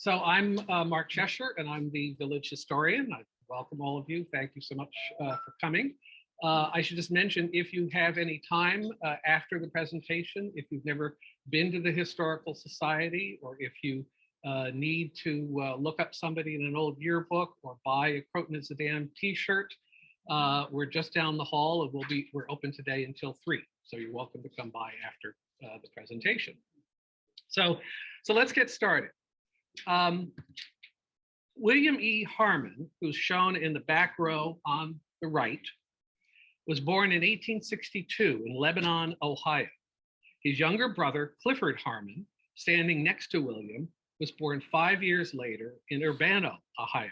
So I'm Marc Cheshire, and I'm the village historian. I welcome all of you. Thank you so much for coming. I should just mention, if you have any time after the presentation, if you've never been to the Historical Society, or if you need to look up somebody in an old yearbook or buy a Croton-on-Hudson t-shirt, we're just down the hall, and we're open today until 3. So you're welcome to come by after the presentation. So let's get started. William E. Harmon, who's shown in the back row on the right, was born in 1862 in Lebanon, Ohio. His younger brother, Clifford Harmon, standing next to William, was born 5 years later in Urbana, Ohio.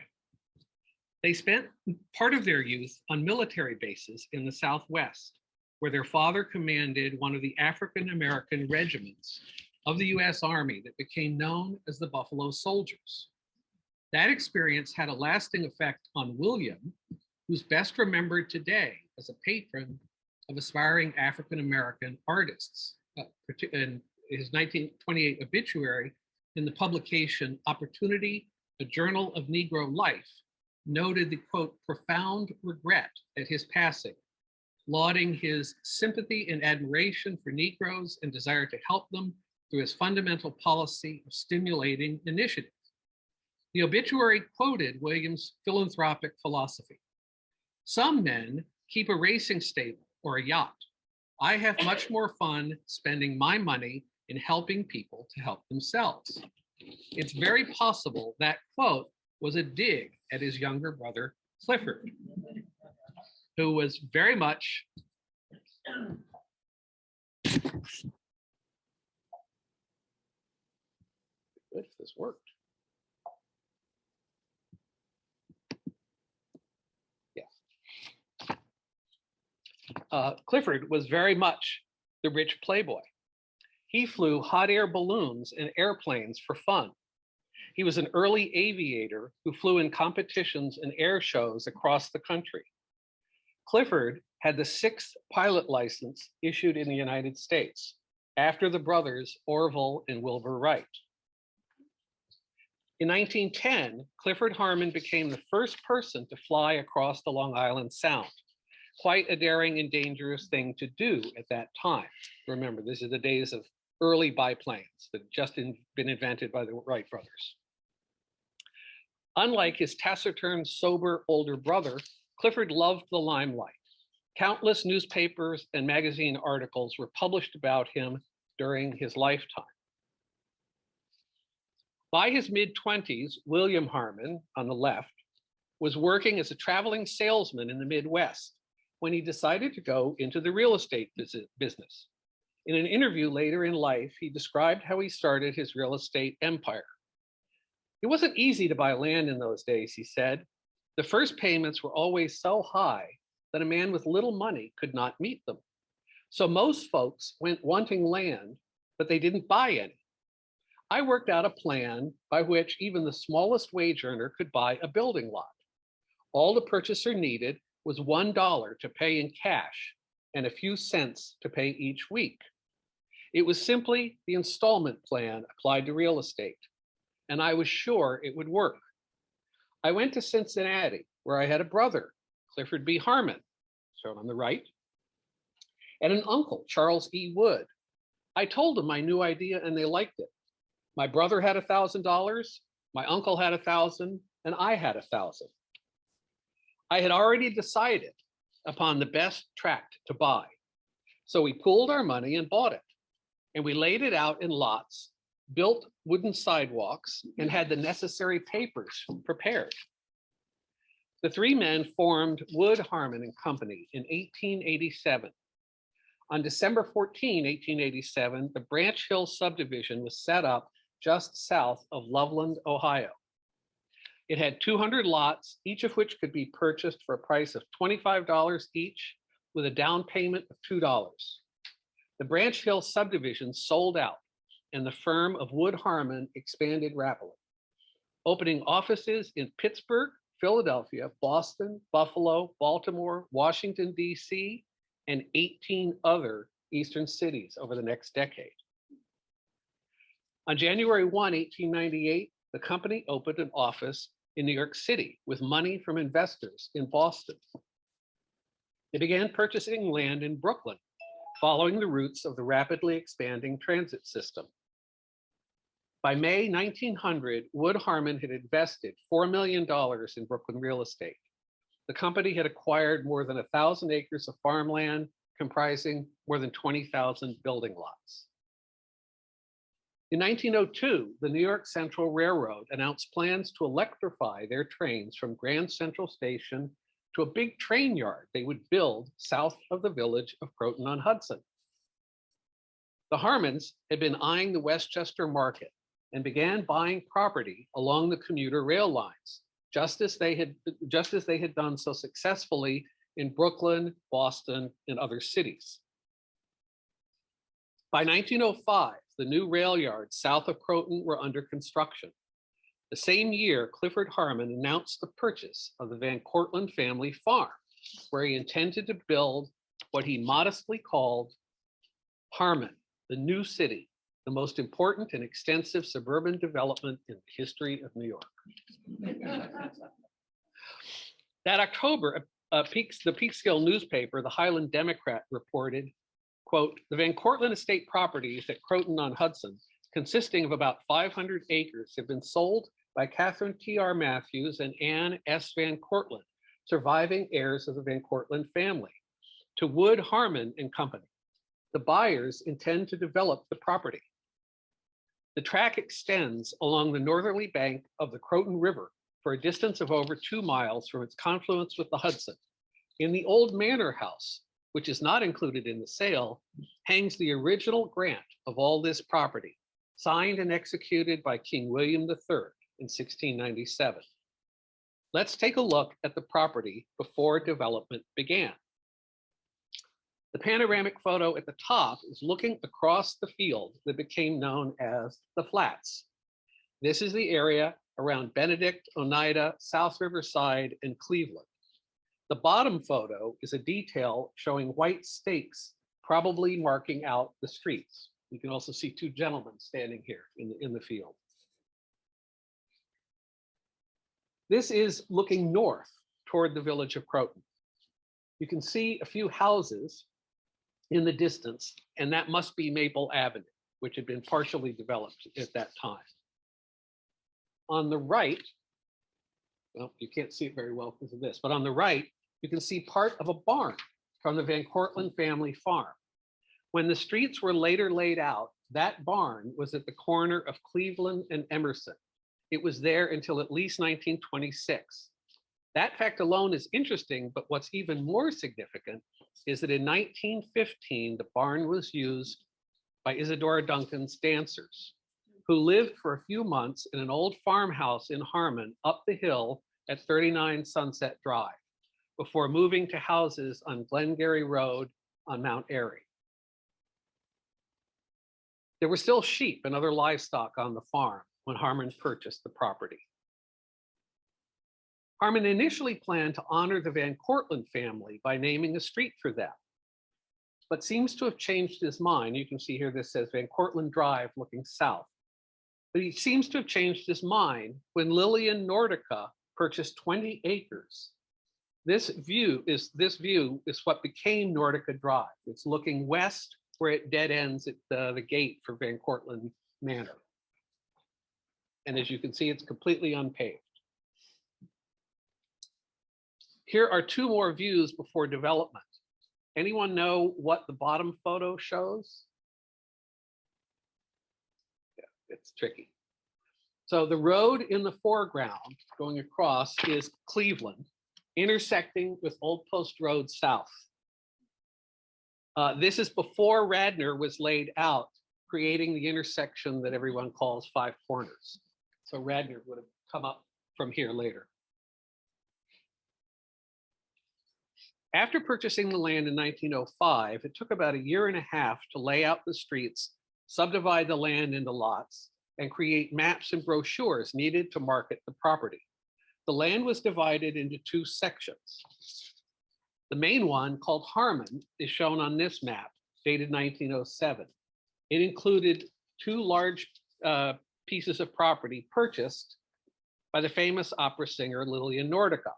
They spent part of their youth on military bases in the Southwest, where their father commanded one of the African-American regiments of the US Army that became known as the Buffalo Soldiers. That experience had a lasting effect on William, who's best remembered today as a patron of aspiring African-American artists. In his 1928 obituary in the publication Opportunity, a Journal of Negro Life, noted the, quote, profound regret at his passing, lauding his sympathy and admiration for Negroes and desire to help them through his fundamental policy of stimulating initiative. The obituary quoted William's philanthropic philosophy. Some men keep a racing stable or a yacht. I have much more fun spending my money in helping people to help themselves. It's very possible that quote was a dig at his younger brother, Clifford, who was very much good if this worked. Yes. Clifford was very much the rich playboy. He flew hot air balloons and airplanes for fun. He was an early aviator who flew in competitions and air shows across the country. Clifford had the 6th pilot license issued in the United States after the brothers Orville and Wilbur Wright. In 1910, Clifford Harmon became the first person to fly across the Long Island Sound. Quite a daring and dangerous thing to do at that time. Remember, this is the days of early biplanes that had just been invented by the Wright brothers. Unlike his taciturn, sober older brother, Clifford loved the limelight. Countless newspapers and magazine articles were published about him during his lifetime. By his mid-20s, William Harmon, on the left, was working as a traveling salesman in the Midwest when he decided to go into the real estate business. In an interview later in life, he described how he started his real estate empire. It wasn't easy to buy land in those days, he said. The first payments were always so high that a man with little money could not meet them. So most folks went wanting land, but they didn't buy any. I worked out a plan by which even the smallest wage earner could buy a building lot. All the purchaser needed was $1 to pay in cash and a few cents to pay each week. It was simply the installment plan applied to real estate, and I was sure it would work. I went to Cincinnati, where I had a brother, Clifford B. Harmon, shown on the right, and an uncle, Charles E. Wood. I told them my new idea and they liked it. My brother had $1,000, my uncle had $1,000, and I had $1,000. I had already decided upon the best tract to buy. So we pooled our money and bought it. And we laid it out in lots, built wooden sidewalks, and had the necessary papers prepared. The 3 men formed Wood, Harmon and Company in 1887. On December 14, 1887, the Branch Hill subdivision was set up just south of Loveland, Ohio. It had 200 lots, each of which could be purchased for a price of $25 each, with a down payment of $2. The Branch Hill subdivision sold out, and the firm of Wood Harmon expanded rapidly, opening offices in Pittsburgh, Philadelphia, Boston, Buffalo, Baltimore, Washington, D.C., and 18 other eastern cities over the next decade. On January 1, 1898, the company opened an office in New York City with money from investors in Boston. They began purchasing land in Brooklyn, following the routes of the rapidly expanding transit system. By May 1900, Wood Harmon had invested $4 million in Brooklyn real estate. The company had acquired more than 1,000 acres of farmland, comprising more than 20,000 building lots. In 1902, the New York Central Railroad announced plans to electrify their trains from Grand Central Station to a big train yard they would build south of the village of Croton-on-Hudson. The Harmons had been eyeing the Westchester market and began buying property along the commuter rail lines, just as they had done so successfully in Brooklyn, Boston, and other cities. By 1905, the new rail yards south of Croton were under construction. The same year, Clifford Harmon announced the purchase of the Van Cortlandt family farm, where he intended to build what he modestly called Harmon, the new city, the most important and extensive suburban development in the history of New York. That October, the Peekskill newspaper, the Highland Democrat, reported, quote, "The Van Cortlandt estate properties at Croton-on-Hudson, consisting of about 500 acres, have been sold by Catherine T.R. Matthews and Anne S. Van Cortlandt, surviving heirs of the Van Cortlandt family, to Wood Harmon and Company. The buyers intend to develop the property. The tract extends along the northerly bank of the Croton River for a distance of over 2 miles from its confluence with the Hudson. In the old manor house, which is not included in the sale, hangs the original grant of all this property, signed and executed by King William III in 1697. Let's take a look at the property before development began. The panoramic photo at the top is looking across the field that became known as the Flats. This is the area around Benedict, Oneida, South Riverside, and Cleveland. The bottom photo is a detail showing white stakes, probably marking out the streets. You can also see 2 gentlemen standing here in the field. This is looking north toward the village of Croton. You can see a few houses in the distance, and that must be Maple Avenue, which had been partially developed at that time. On the right, well, you can't see it very well because of this, but on the right, you can see part of a barn from the Van Cortlandt family farm. When the streets were later laid out, that barn was at the corner of Cleveland and Emerson. It was there until at least 1926. That fact alone is interesting, but what's even more significant is that in 1915, the barn was used by Isadora Duncan's dancers, who lived for a few months in an old farmhouse in Harmon up the hill at 39 Sunset Drive, before moving to houses on Glengarry Road on Mount Airy. There were still sheep and other livestock on the farm when Harmon purchased the property. Harmon initially planned to honor the Van Cortlandt family by naming a street for them, but seems to have changed his mind. You can see here this says Van Cortlandt Drive looking south. But he seems to have changed his mind when Lillian Nordica purchased 20 acres. This view is what became Nordica Drive. It's looking west where it dead ends at the gate for Van Cortlandt Manor. And as you can see, it's completely unpaved. Here are 2 more views before development. Anyone know what the bottom photo shows? Yeah, it's tricky. So the road in the foreground going across is Cleveland, intersecting with Old Post Road south. This is before Radnor was laid out, creating the intersection that everyone calls 5 Corners. So Radnor would have come up from here later. After purchasing the land in 1905, it took about 1.5 years to lay out the streets, subdivide the land into lots, and create maps and brochures needed to market the property. The land was divided into 2 sections. The main one, called Harmon, is shown on this map, dated 1907. It included 2 large pieces of property purchased by the famous opera singer Lillian Nordica,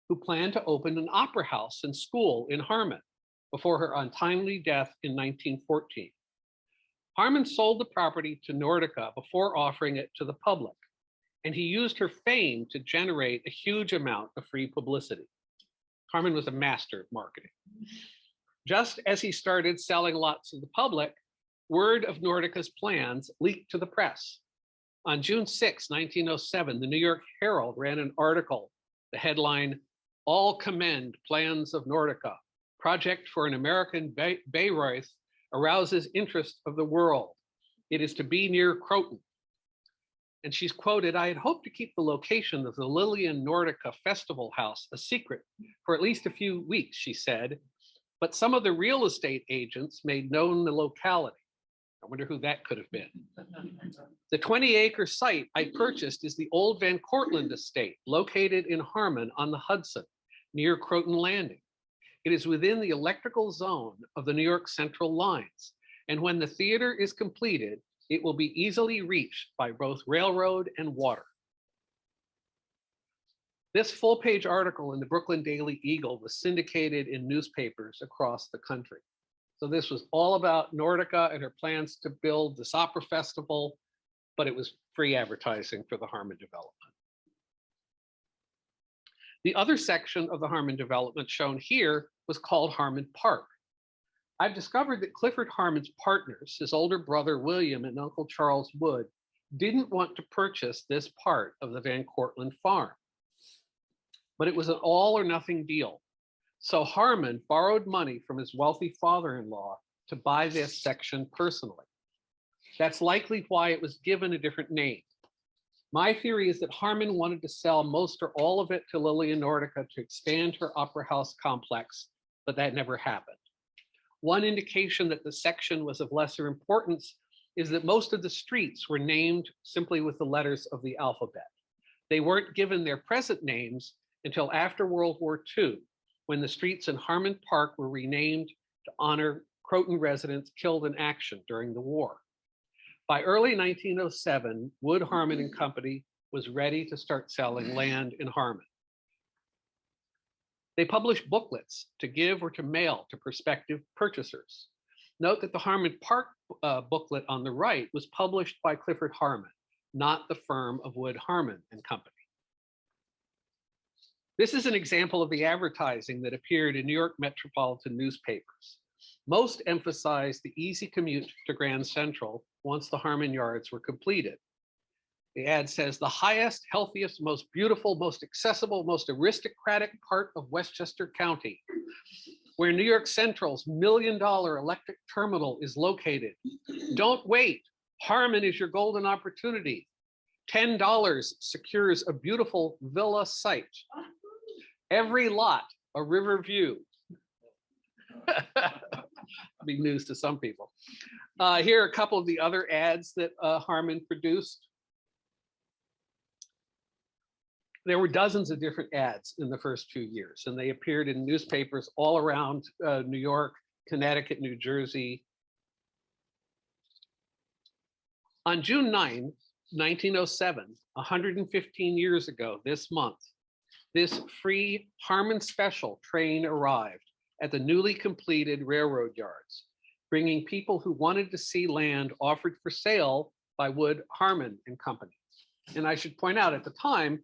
who planned to open an opera house and school in Harmon before her untimely death in 1914. Harmon sold the property to Nordica before offering it to the public, and he used her fame to generate a huge amount of free publicity. Harmon was a master of marketing. Just as he started selling lots to the public, word of Nordica's plans leaked to the press. On June 6, 1907, the New York Herald ran an article, the headline, "All commend plans of Nordica. Project for an American Bayreuth arouses interest of the world. It is to be near Croton." And she's quoted, "I had hoped to keep the location of the Lillian Nordica Festival House a secret for at least a few weeks," she said, "but some of the real estate agents made known the locality." I wonder who that could have been. "The 20-acre site I purchased is the old Van Cortlandt estate, located in Harmon on the Hudson, near Croton Landing. It is within the electrical zone of the New York Central lines, and when the theater is completed, it will be easily reached by both railroad and water." This full-page article in the Brooklyn Daily Eagle was syndicated in newspapers across the country. So this was all about Nordica and her plans to build this opera festival, but it was free advertising for the Harmon development. The other section of the Harmon development shown here was called Harmon Park. I've discovered that Clifford Harmon's partners, his older brother William and Uncle Charles Wood, didn't want to purchase this part of the Van Cortlandt farm. But it was an all or nothing deal. So Harmon borrowed money from his wealthy father-in-law to buy this section personally. That's likely why it was given a different name. My theory is that Harmon wanted to sell most or all of it to Lillian Nordica to expand her opera house complex, but that never happened. One indication that the section was of lesser importance is that most of the streets were named simply with the letters of the alphabet. They weren't given their present names until after World War II, when the streets in Harmon Park were renamed to honor Croton residents killed in action during the war. By early 1907, Wood, Harmon and Company was ready to start selling land in Harmon. They published booklets to give or to mail to prospective purchasers. Note that the Harmon Park booklet on the right was published by Clifford Harmon, not the firm of Wood, Harmon and Company. This is an example of the advertising that appeared in New York metropolitan newspapers. Most emphasized the easy commute to Grand Central once the Harmon yards were completed. The ad says, "The highest, healthiest, most beautiful, most accessible, most aristocratic part of Westchester County, where New York Central's $1 million electric terminal is located. Don't wait. Harmon is your golden opportunity. $10 secures a beautiful villa site. Every lot, a river view." Be news to some people. Here are a couple of the other ads that Harmon produced. There were dozens of different ads in the first 2 years, and they appeared in newspapers all around New York, Connecticut, New Jersey. On June 9, 1907, 115 years ago this month, this free Harmon Special train arrived at the newly completed railroad yards, bringing people who wanted to see land offered for sale by Wood, Harmon and Company. And I should point out, at the time,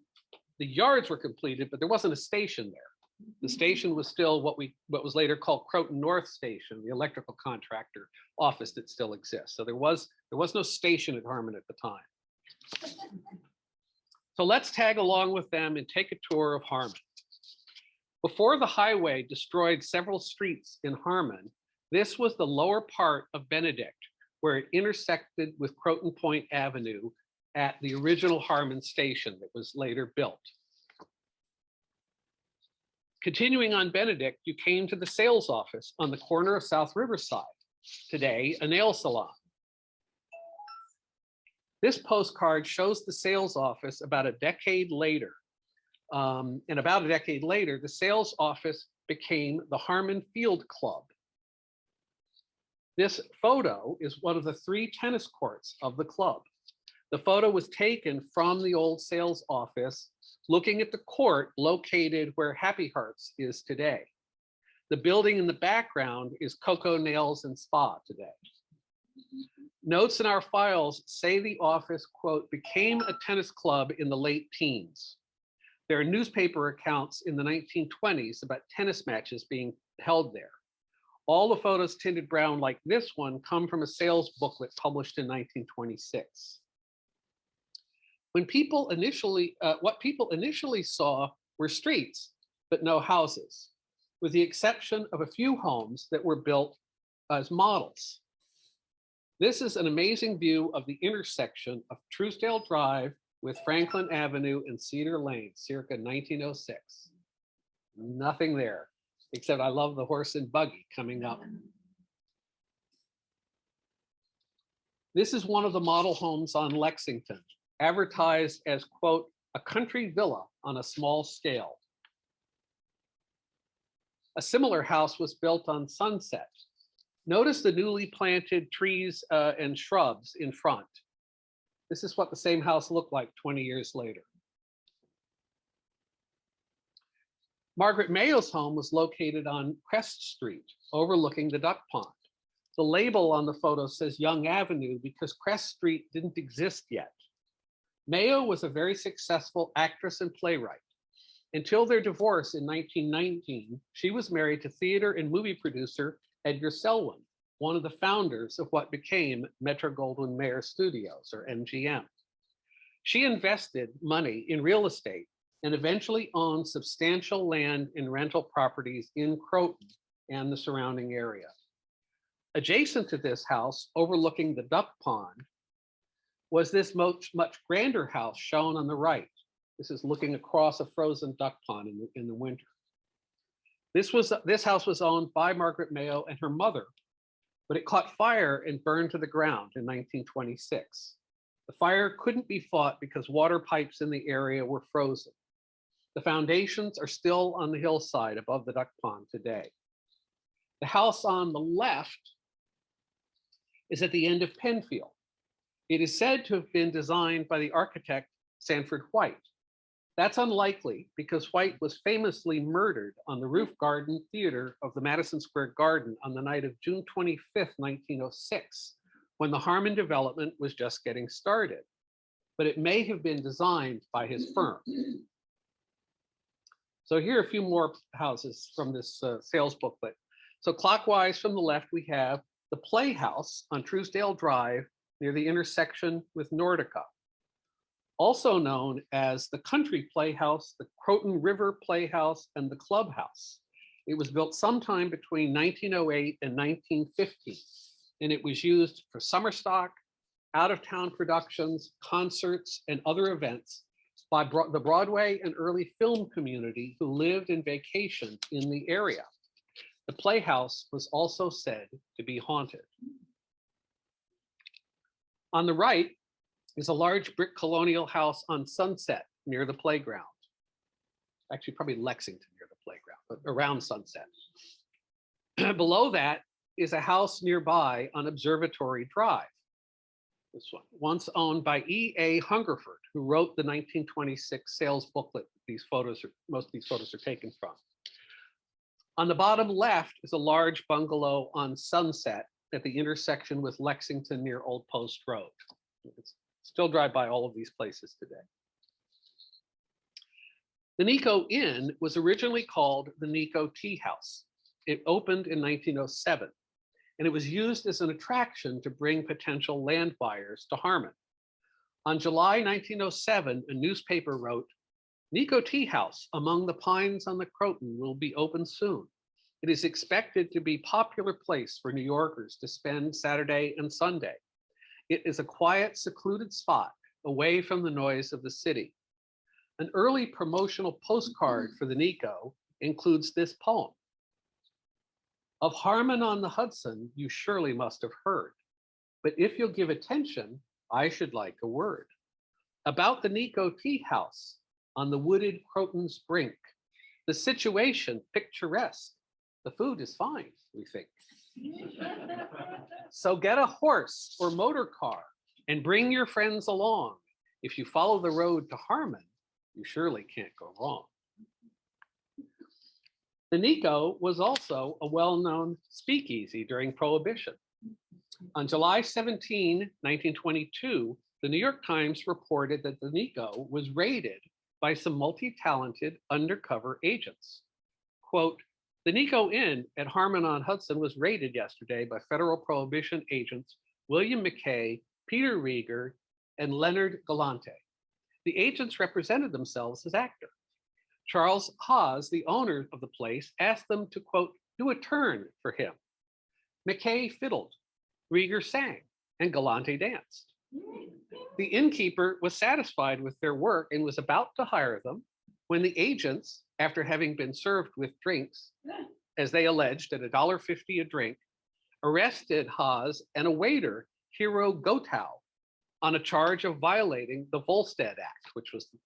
the yards were completed, but there wasn't a station there. The station was still what was later called Croton North Station, the electrical contractor office that still exists. So there was no station at Harmon at the time. So let's tag along with them and take a tour of Harmon. Before the highway destroyed several streets in Harmon, this was the lower part of Benedict, where it intersected with Croton Point Avenue at the original Harmon station that was later built. Continuing on Benedict, you came to the sales office on the corner of South Riverside, today a nail salon. This postcard shows the sales office about a decade later. And about a decade later, the sales office became the Harmon Field Club. This photo is one of the 3 tennis courts of the club. The photo was taken from the old sales office, looking at the court located where Happy Hearts is today. The building in the background is Coco Nails and Spa today. Notes in our files say the office, quote, became a tennis club in the late teens. There are newspaper accounts in the 1920s about tennis matches being held there. All the photos tinted brown like this one come from a sales booklet published in 1926. What people initially saw were streets, but no houses, with the exception of a few homes that were built as models. This is an amazing view of the intersection of Truesdale Drive with Franklin Avenue and Cedar Lane, circa 1906. Nothing there, except I love the horse and buggy coming up. This is one of the model homes on Lexington, advertised as, quote, a country villa on a small scale. A similar house was built on Sunset. Notice the newly planted trees and shrubs in front. This is what the same house looked like 20 years later. Margaret Mayo's home was located on Crest Street, overlooking the duck pond. The label on the photo says Young Avenue because Crest Street didn't exist yet. Mayo was a very successful actress and playwright. Until their divorce in 1919, she was married to theater and movie producer Edgar Selwyn, one of the founders of what became Metro-Goldwyn-Mayer Studios, or MGM. She invested money in real estate and eventually owned substantial land and rental properties in Croton and the surrounding area. Adjacent to this house, overlooking the duck pond, was this much grander house shown on the right. This is looking across a frozen duck pond in the winter. This house was owned by Margaret Mayo and her mother, but it caught fire and burned to the ground in 1926. The fire couldn't be fought because water pipes in the area were frozen. The foundations are still on the hillside above the duck pond today. The house on the left is at the end of Penfield. It is said to have been designed by the architect Sanford White. That's unlikely because White was famously murdered on the roof garden theater of the Madison Square Garden on the night of June 25th, 1906, when the Harmon development was just getting started. But it may have been designed by his firm. So here are a few more houses from this sales booklet. So clockwise from the left, we have the Playhouse on Truesdale Drive near the intersection with Nordica. Also known as the Country Playhouse, the Croton River Playhouse, and the Clubhouse. It was built sometime between 1908 and 1915, and it was used for summer stock, out-of-town productions, concerts, and other events by the Broadway and early film community who lived and vacationed in the area. The Playhouse was also said to be haunted. On the right is a large brick colonial house on Sunset near the playground. Actually, probably Lexington near the playground, but around Sunset. Below that is a house nearby on Observatory Drive. This one, once owned by E.A. Hungerford, who wrote the 1926 sales booklet most of these photos are taken from. On the bottom left is a large bungalow on Sunset at the intersection with Lexington near Old Post Road. Still drive by all of these places today. The Nico Inn was originally called the Nico Tea House. It opened in 1907, and it was used as an attraction to bring potential land buyers to Harmon. On July 1907, a newspaper wrote, "Nico Tea House among the pines on the Croton will be open soon. It is expected to be a popular place for New Yorkers to spend Saturday and Sunday. It is a quiet, secluded spot away from the noise of the city." An early promotional postcard for the Nico includes this poem. "Of Harmon on the Hudson, you surely must have heard, but if you'll give attention, I should like a word about the Nico Tea House on the wooded Croton's brink. The situation picturesque. The food is fine, we think. So get a horse or motor car And bring your friends along. If you follow the road to Harmon, you surely can't go wrong. The Nico was also a well-known speakeasy during Prohibition. On July 17, 1922, the New York Times reported that the Nico was raided by some multi-talented undercover agents. Quote, the Nico Inn at Harmon-on-Hudson was raided yesterday by federal Prohibition agents William McKay, Peter Rieger, and Leonard Galante. The agents represented themselves as actors. Charles Haas, the owner of the place, asked them to, quote, do a turn for him. McKay fiddled, Rieger sang, and Galante danced. The innkeeper was satisfied with their work and was about to hire them when the agents, after having been served with drinks, as they alleged at $1.50 a drink, arrested Haas and a waiter, Hero Gotow, on a charge of violating the Volstead Act, which was the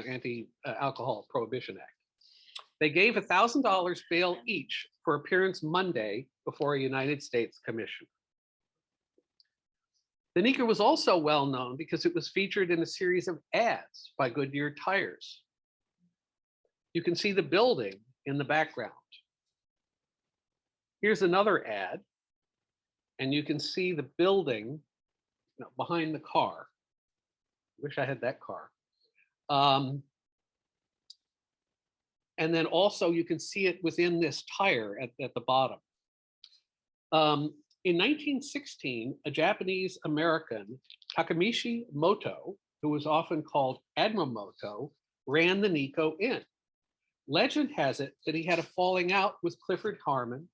anti-alcohol Prohibition Act. They gave $1,000 bail each for appearance Monday before a United States commissioner. The Nico was also well known because it was featured in a series of ads by Goodyear Tires. You can see the building in the background. Here's another ad, and you can see the building behind the car. Wish I had that car. And then also you can see it within this tire at the bottom. In 1916, a Japanese American, Takamichi Moto, who was often called Admiral Moto, ran the Nico Inn. Legend has it that he had a falling out with Clifford Harmon,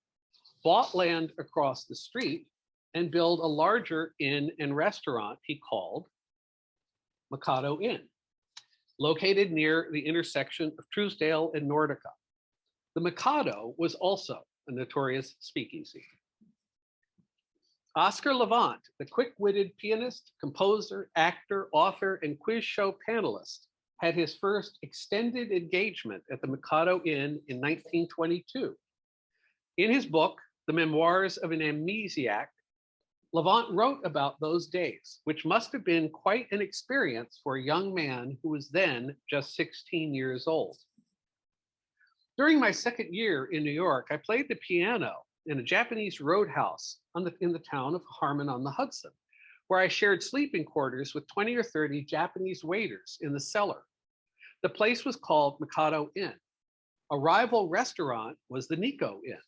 bought land across the street, and built a larger inn and restaurant he called Mikado Inn, located near the intersection of Truesdale and Nordica. The Mikado was also a notorious speakeasy. Oscar Levant, the quick-witted pianist, composer, actor, author, and quiz show panelist, had his first extended engagement at the Mikado Inn in 1922. In his book, The Memoirs of an Amnesiac, Levant wrote about those days, which must have been quite an experience for a young man who was then just 16 years old. During my second year in New York, I played the piano in a Japanese roadhouse in the town of Harmon-on-the-Hudson, where I shared sleeping quarters with 20 or 30 Japanese waiters in the cellar. The place was called Mikado Inn. A rival restaurant was the Nico Inn.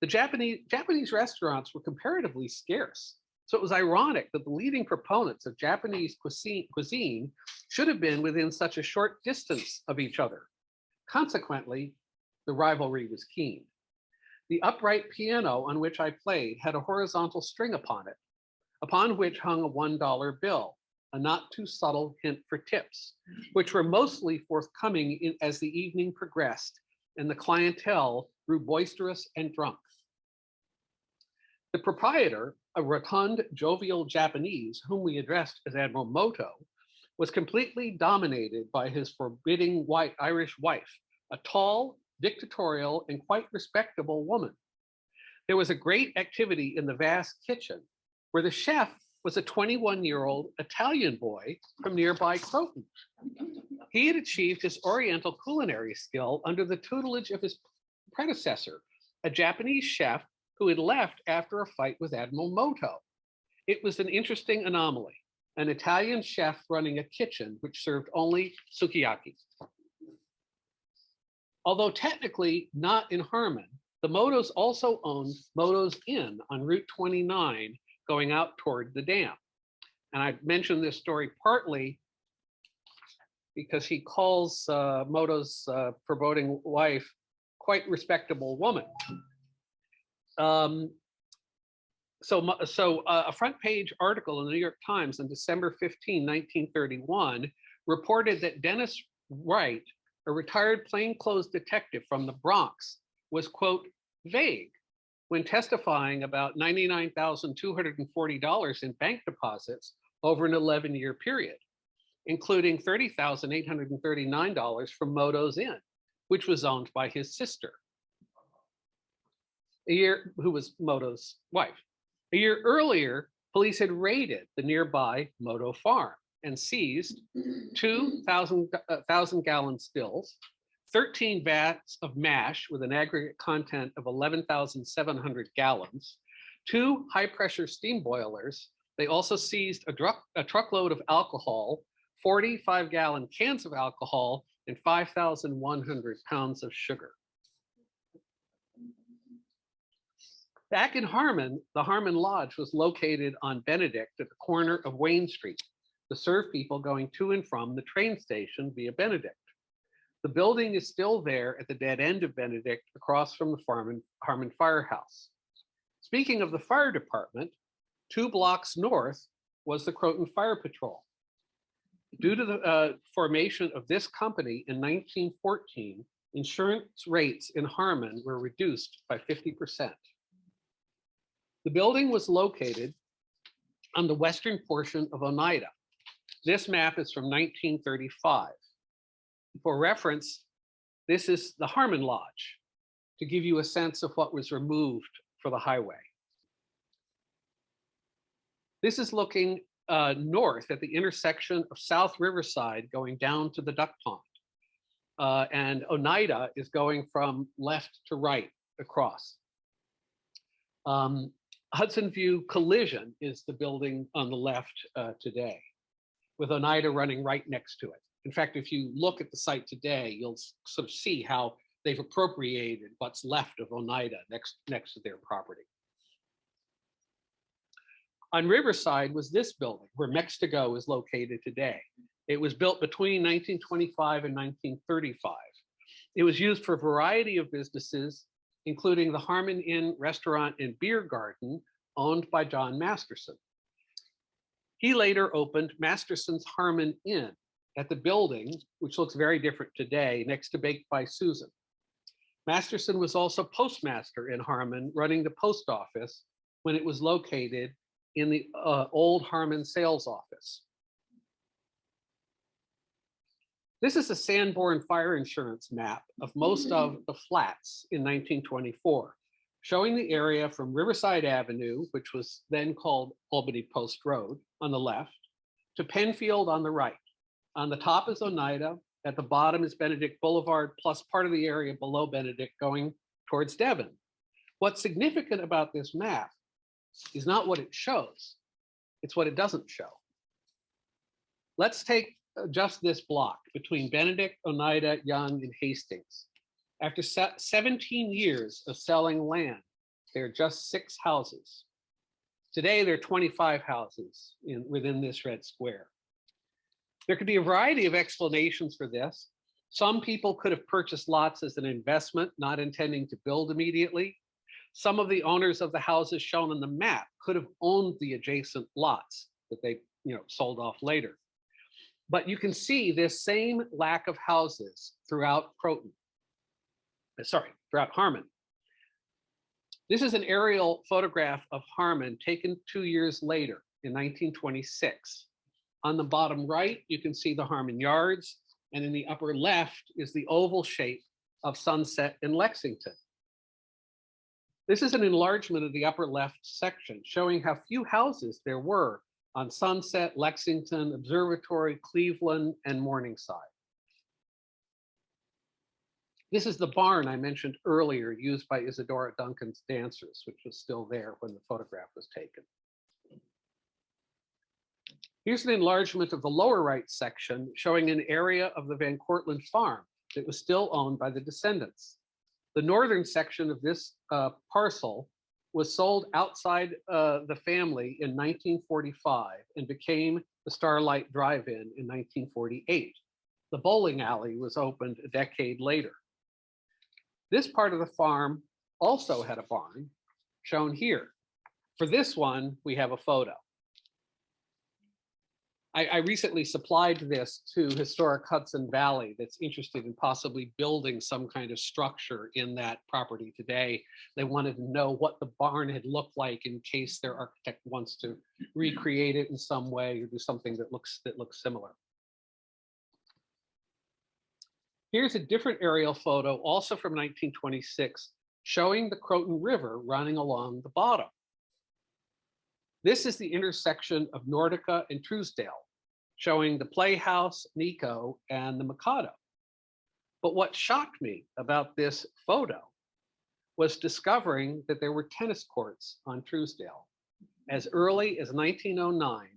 The Japanese restaurants were comparatively scarce, so it was ironic that the leading proponents of Japanese cuisine should have been within such a short distance of each other. Consequently, the rivalry was keen. The upright piano on which I played had a horizontal string upon it, upon which hung a $1 bill, a not too subtle hint for tips, which were mostly forthcoming as the evening progressed and the clientele grew boisterous and drunk. The proprietor, a rotund, jovial Japanese whom we addressed as Admiral Moto, was completely dominated by his forbidding white Irish wife, a tall, dictatorial, and quite respectable woman. There was a great activity in the vast kitchen where the chef was a 21-year-old Italian boy from nearby Croton. He had achieved his Oriental culinary skill under the tutelage of his predecessor, a Japanese chef who had left after a fight with Admiral Moto. It was an interesting anomaly, an Italian chef running a kitchen which served only sukiyaki. Although technically not in Harmon, the Motos also owned Moto's Inn on Route 29 going out toward the dam. And I mentioned this story partly because he calls Moto's foreboding wife quite respectable woman. So a front page article in the New York Times on December 15, 1931 reported that Dennis Wright, a retired plainclothes detective from the Bronx, was, quote, vague when testifying about $99,240 in bank deposits over an 11-year period, including $30,839 from Moto's Inn, which was owned by his sister, who was Moto's wife. A year earlier, police had raided the nearby Moto farm and seized 2,000 gallon stills, 13 vats of mash with an aggregate content of 11,700 gallons, 2 high-pressure steam boilers. They also seized a truckload of alcohol, 45-gallon cans of alcohol, and 5,100 pounds of sugar. Back in Harmon, the Harmon Lodge was located on Benedict at the corner of Wayne Street to serve people going to and from the train station via Benedict. The building is still there at the dead end of Benedict across from the Harmon Firehouse. Speaking of the fire department, 2 blocks north was the Croton Fire Patrol. Due to the formation of this company in 1914, insurance rates in Harmon were reduced by 50%. The building was located on the western portion of Oneida. This map is from 1935. For reference, this is the Harmon Lodge, to give you a sense of what was removed for the highway. This is looking north at the intersection of South Riverside going down to the Duck Pond. And Oneida is going from left to right across. Hudson View Collision is the building on the left today, with Oneida running right next to it. In fact, if you look at the site today, you'll sort of see how they've appropriated what's left of Oneida next to their property. On Riverside was this building where Mexico is located today. It was built between 1925 and 1935. It was used for a variety of businesses, including the Harmon Inn restaurant and beer garden owned by John Masterson. He later opened Masterson's Harmon Inn at the building, which looks very different today, next to Baked by Susan. Masterson was also postmaster in Harmon, running the post office when it was located in the old Harmon sales office. This is a Sanborn fire insurance map of most of the flats in 1924, showing the area from Riverside Avenue, which was then called Albany Post Road, on the left, to Penfield on the right. On the top is Oneida, at the bottom is Benedict Boulevard, plus part of the area below Benedict going towards Devon. What's significant about this map is not what it shows, it's what it doesn't show. Let's take just this block between Benedict, Oneida, Young, and Hastings. After 17 years of selling land, there are just 6 houses. Today, there are 25 houses within this red square. There could be a variety of explanations for this. Some people could have purchased lots as an investment, not intending to build immediately. Some of the owners of the houses shown on the map could have owned the adjacent lots that they sold off later. But you can see this same lack of houses throughout throughout Harmon. This is an aerial photograph of Harmon taken 2 years later in 1926. On the bottom right, you can see the Harmon Yards, and in the upper left is the oval shape of Sunset in Lexington. This is an enlargement of the upper left section, showing how few houses there were on Sunset, Lexington, Observatory, Cleveland, and Morningside. This is the barn I mentioned earlier, used by Isadora Duncan's dancers, which was still there when the photograph was taken. Here's an enlargement of the lower right section, showing an area of the Van Cortlandt farm that was still owned by the descendants. The northern section of this parcel was sold outside the family in 1945 and became the Starlight Drive-In in 1948. The bowling alley was opened a decade later. This part of the farm also had a barn, shown here. For this one, we have a photo. I recently supplied this to Historic Hudson Valley that's interested in possibly building some kind of structure in that property today. They wanted to know what the barn had looked like in case their architect wants to recreate it in some way or do something that looks similar. Here's a different aerial photo, also from 1926, showing the Croton River running along the bottom. This is the intersection of Nordica and Truesdale, showing the Playhouse, Nico, and the Mikado. But what shocked me about this photo was discovering that there were tennis courts on Truesdale as early as 1909,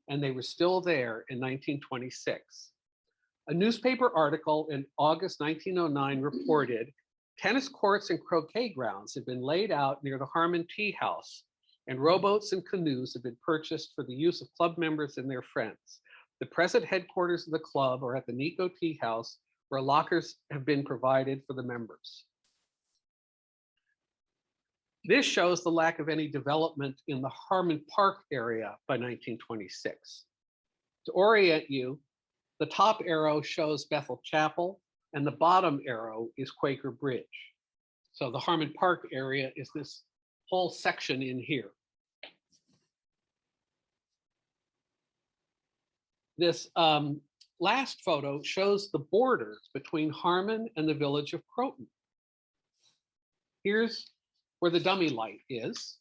and they were still there in 1926. A newspaper article in August 1909 reported tennis courts and croquet grounds had been laid out near the Harmon Tea House, and rowboats and canoes had been purchased for the use of club members and their friends. The present headquarters of the club are at the Nico Tea House, where lockers have been provided for the members. This shows the lack of any development in the Harmon Park area by 1926. To orient you, the top arrow shows Bethel Chapel, and the bottom arrow is Quaker Bridge. So the Harmon Park area is this whole section in here. This last photo shows the borders between Harmon and the village of Croton. Here's where the dummy light is.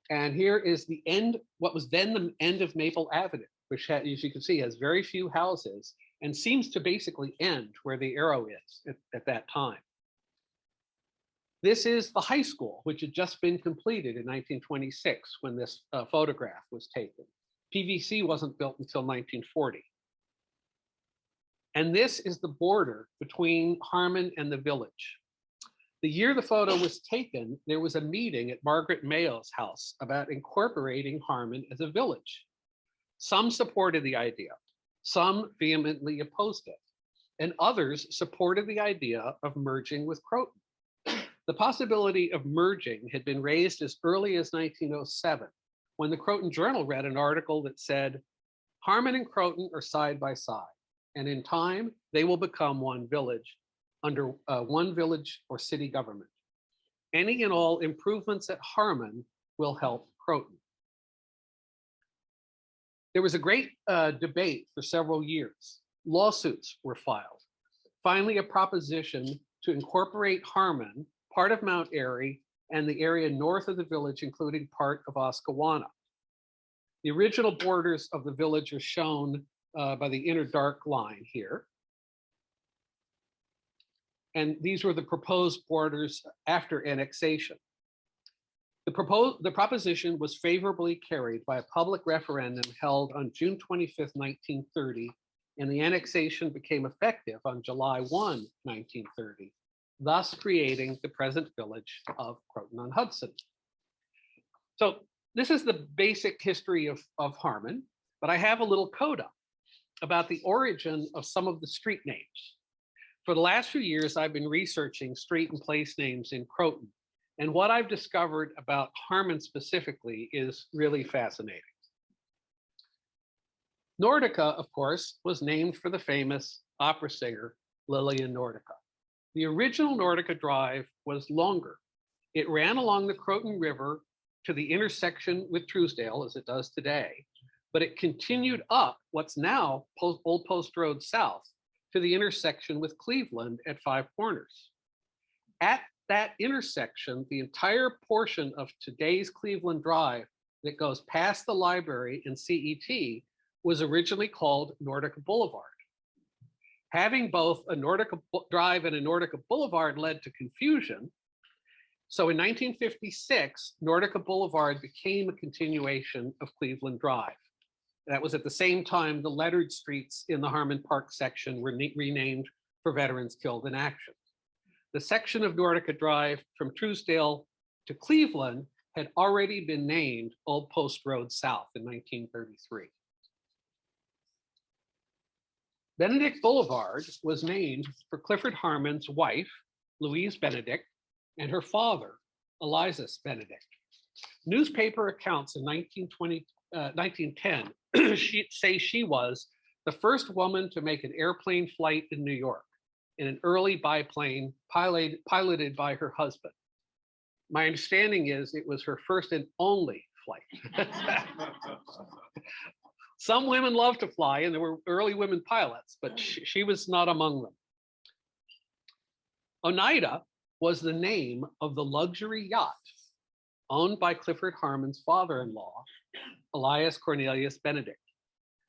And here is the end, what was then the end of Maple Avenue, which, as you can see, has very few houses and seems to basically end where the arrow is at that time. This is the high school, which had just been completed in 1926 when this photograph was taken. PVC wasn't built until 1940. And this is the border between Harmon and the village. The year the photo was taken, there was a meeting at Margaret Mayo's house about incorporating Harmon as a village. Some supported the idea, some vehemently opposed it, and others supported the idea of merging with Croton. The possibility of merging had been raised as early as 1907, when the Croton Journal read an article that said, Harmon and Croton are side by side, and in time, they will become one village under one village or city government. Any and all improvements at Harmon will help Croton. There was a great debate for several years. Lawsuits were filed. Finally, a proposition to incorporate Harmon, part of Mount Airy, and the area north of the village, including part of Oscawana. The original borders of the village are shown by the inner dark line here. And these were the proposed borders after annexation. The proposition was favorably carried by a public referendum held on June 25th, 1930, and the annexation became effective on July 1, 1930, thus creating the present village of Croton-on-Hudson. So this is the basic history of Harmon, but I have a little coda about the origin of some of the street names. For the last few years, I've been researching street and place names in Croton, and what I've discovered about Harmon specifically is really fascinating. Nordica, of course, was named for the famous opera singer Lillian Nordica. The original Nordica Drive was longer. It ran along the Croton River to the intersection with Truesdale, as it does today, but it continued up what's now Old Post Road South to the intersection with Cleveland at Five Corners. At that intersection, the entire portion of today's Cleveland Drive that goes past the library and CET was originally called Nordica Boulevard. Having both a Nordica Drive and a Nordica Boulevard led to confusion. So in 1956, Nordica Boulevard became a continuation of Cleveland Drive. That was at the same time the lettered streets in the Harmon Park section were renamed for veterans killed in action. The section of Nordica Drive from Truesdale to Cleveland had already been named Old Post Road South in 1933. Benedict Boulevard was named for Clifford Harmon's wife, Louise Benedict, and her father, Elias Benedict. Newspaper accounts in 1910 say she was the first woman to make an airplane flight in New York in an early biplane piloted by her husband. My understanding is it was her first and only flight. Some women love to fly, and there were early women pilots, but she was not among them. Oneida was the name of the luxury yacht owned by Clifford Harmon's father-in-law, Elias Cornelius Benedict.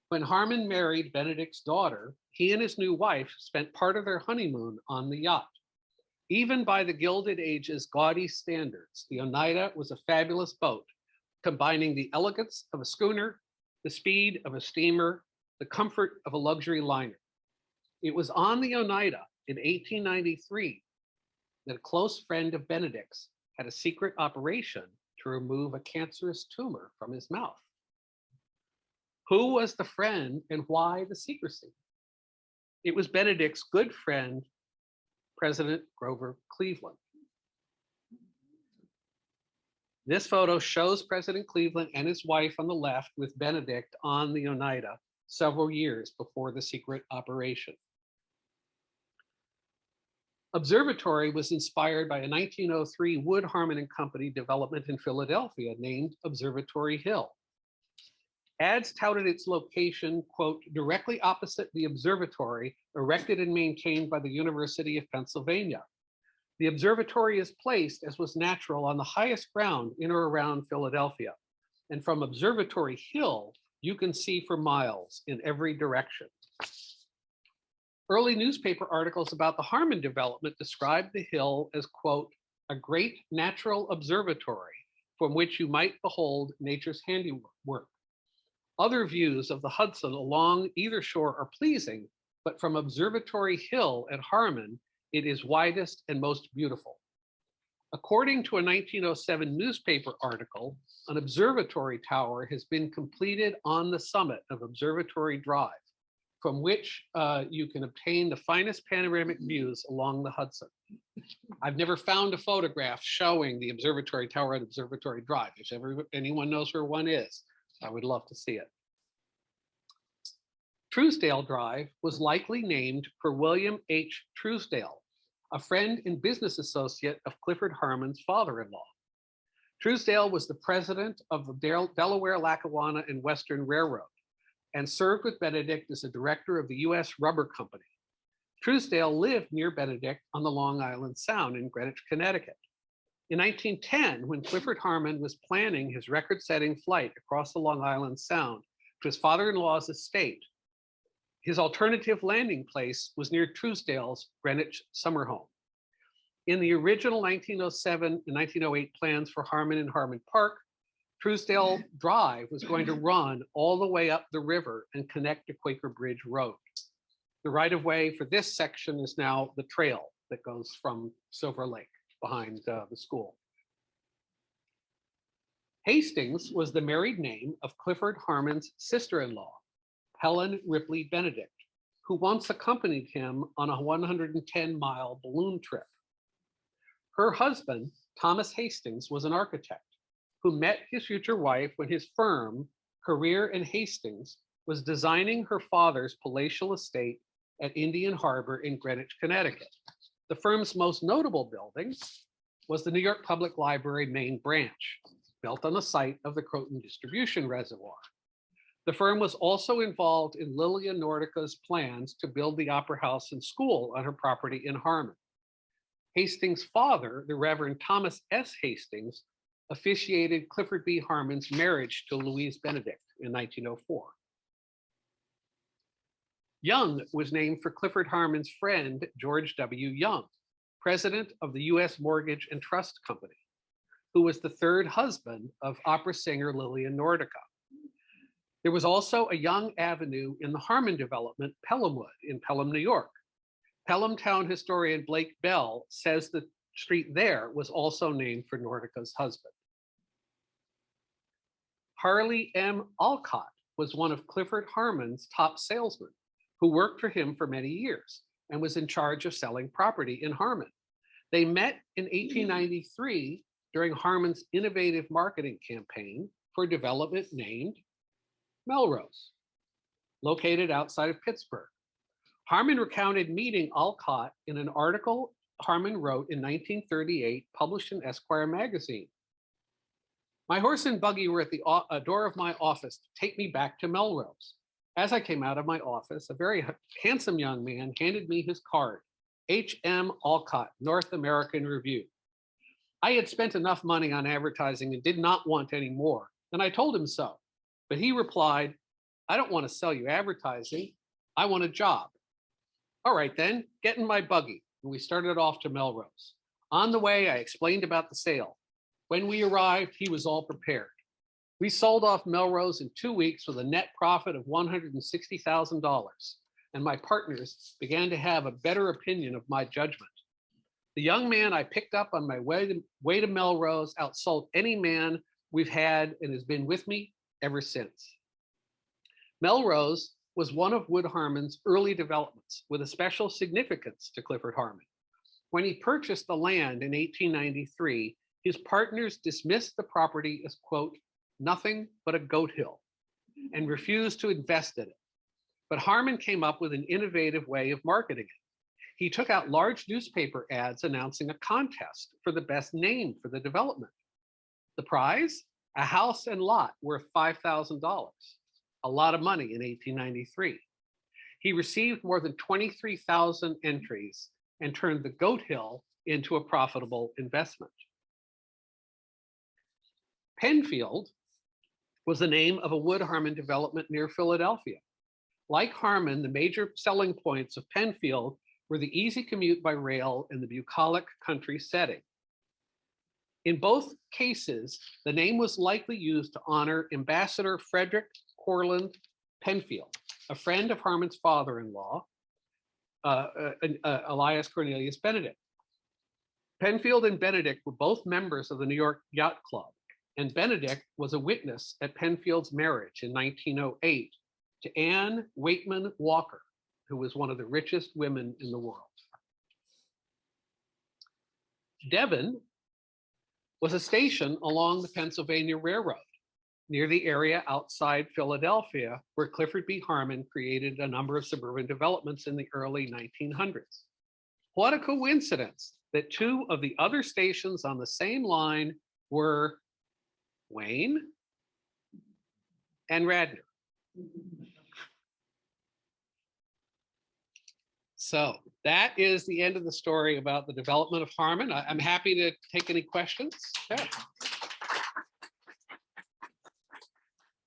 When Harmon married Benedict's daughter, he and his new wife spent part of their honeymoon on the yacht. Even by the Gilded Age's gaudy standards, the Oneida was a fabulous boat, combining the elegance of a schooner, the speed of a steamer, the comfort of a luxury liner. It was on the Oneida in 1893 that a close friend of Benedict's had a secret operation to remove a cancerous tumor from his mouth. Who was the friend and why the secrecy? It was Benedict's good friend, President Grover Cleveland. This photo shows President Cleveland and his wife on the left with Benedict on the Oneida several years before the secret operation. Observatory was inspired by a 1903 Wood, Harmon and Company development in Philadelphia named Observatory Hill. Ads touted its location, quote, directly opposite the observatory erected and maintained by the University of Pennsylvania. The observatory is placed, as was natural, on the highest ground in or around Philadelphia. And from Observatory Hill, you can see for miles in every direction. Early newspaper articles about the Harmon development described the hill as, quote, a great natural observatory from which you might behold nature's handiwork. Other views of the Hudson along either shore are pleasing, but from Observatory Hill at Harmon, it is widest and most beautiful. According to a 1907 newspaper article, an observatory tower has been completed on the summit of Observatory Drive, from which you can obtain the finest panoramic views along the Hudson. I've never found a photograph showing the observatory tower at Observatory Drive. If anyone knows where one is, I would love to see it. Truesdale Drive was likely named for William H. Truesdale, a friend and business associate of Clifford Harmon's father-in-law. Truesdale was the president of the Delaware, Lackawanna, and Western Railroad and served with Benedict as a director of the U.S. Rubber Company. Truesdale lived near Benedict on the Long Island Sound in Greenwich, Connecticut. In 1910, when Clifford Harmon was planning his record-setting flight across the Long Island Sound to his father-in-law's estate, his alternative landing place was near Truesdale's Greenwich summer home. In the original 1907 and 1908 plans for Harmon and Harmon Park, Truesdale Drive was going to run all the way up the river and connect to Quaker Bridge Road. The right-of-way for this section is now the trail that goes from Silver Lake behind the school. Hastings was the married name of Clifford Harmon's sister-in-law, Helen Ripley Benedict, who once accompanied him on a 110-mile balloon trip. Her husband, Thomas Hastings, was an architect who met his future wife when his firm, Career and Hastings, was designing her father's palatial estate at Indian Harbor in Greenwich, Connecticut. The firm's most notable building was the New York Public Library main branch, built on the site of the Croton distribution reservoir. The firm was also involved in Lillian Nordica's plans to build the Opera House and School on her property in Harmon. Hastings' father, the Reverend Thomas S. Hastings, officiated Clifford B. Harmon's marriage to Louise Benedict in 1904. Young was named for Clifford Harmon's friend, George W. Young, president of the U.S. Mortgage and Trust Company, who was the third husband of opera singer Lillian Nordica. There was also a Young Avenue in the Harmon development, Pelhamwood, in Pelham, New York. Pelham town historian Blake Bell says the street there was also named for Nordica's husband. Harley M. Alcott was one of Clifford Harmon's top salesmen, who worked for him for many years and was in charge of selling property in Harmon. They met in 1893 during Harmon's innovative marketing campaign for development named Melrose, located outside of Pittsburgh. Harmon recounted meeting Alcott in an article Harmon wrote in 1938, published in Esquire magazine. My horse and buggy were at the door of my office to take me back to Melrose. As I came out of my office, a very handsome young man handed me his card, H.M. Alcott, North American Review. I had spent enough money on advertising and did not want any more, and I told him so. But he replied, I don't want to sell you advertising. I want a job. All right, then, get in my buggy. And we started off to Melrose. On the way, I explained about the sale. When we arrived, he was all prepared. We sold off Melrose in 2 weeks with a net profit of $160,000, and my partners began to have a better opinion of my judgment. The young man I picked up on my way to Melrose outsold any man we've had and has been with me ever since. Melrose was one of Wood Harmon's early developments with a special significance to Clifford Harmon. When he purchased the land in 1893, his partners dismissed the property as, quote, nothing but a goat hill, and refused to invest in it. But Harmon came up with an innovative way of marketing it. He took out large newspaper ads announcing a contest for the best name for the development. The prize? A house and lot worth $5,000, a lot of money in 1893. He received more than 23,000 entries and turned the Goat Hill into a profitable investment. Penfield was the name of a Wood Harmon development near Philadelphia. Like Harmon, the major selling points of Penfield were the easy commute by rail and the bucolic country setting. In both cases, the name was likely used to honor Ambassador Frederick Cortlandt Penfield, a friend of Harmon's father-in-law, Elias Cornelius Benedict. Penfield and Benedict were both members of the New York Yacht Club, and Benedict was a witness at Penfield's marriage in 1908 to Anne Wakeman Walker, who was one of the richest women in the world. Devon was a station along the Pennsylvania Railroad near the area outside Philadelphia, where Clifford B. Harmon created a number of suburban developments in the early 1900s. What a coincidence that two of the other stations on the same line were Wayne and Radnor. So that is the end of the story about the development of Harmon. I'm happy to take any questions. Yeah.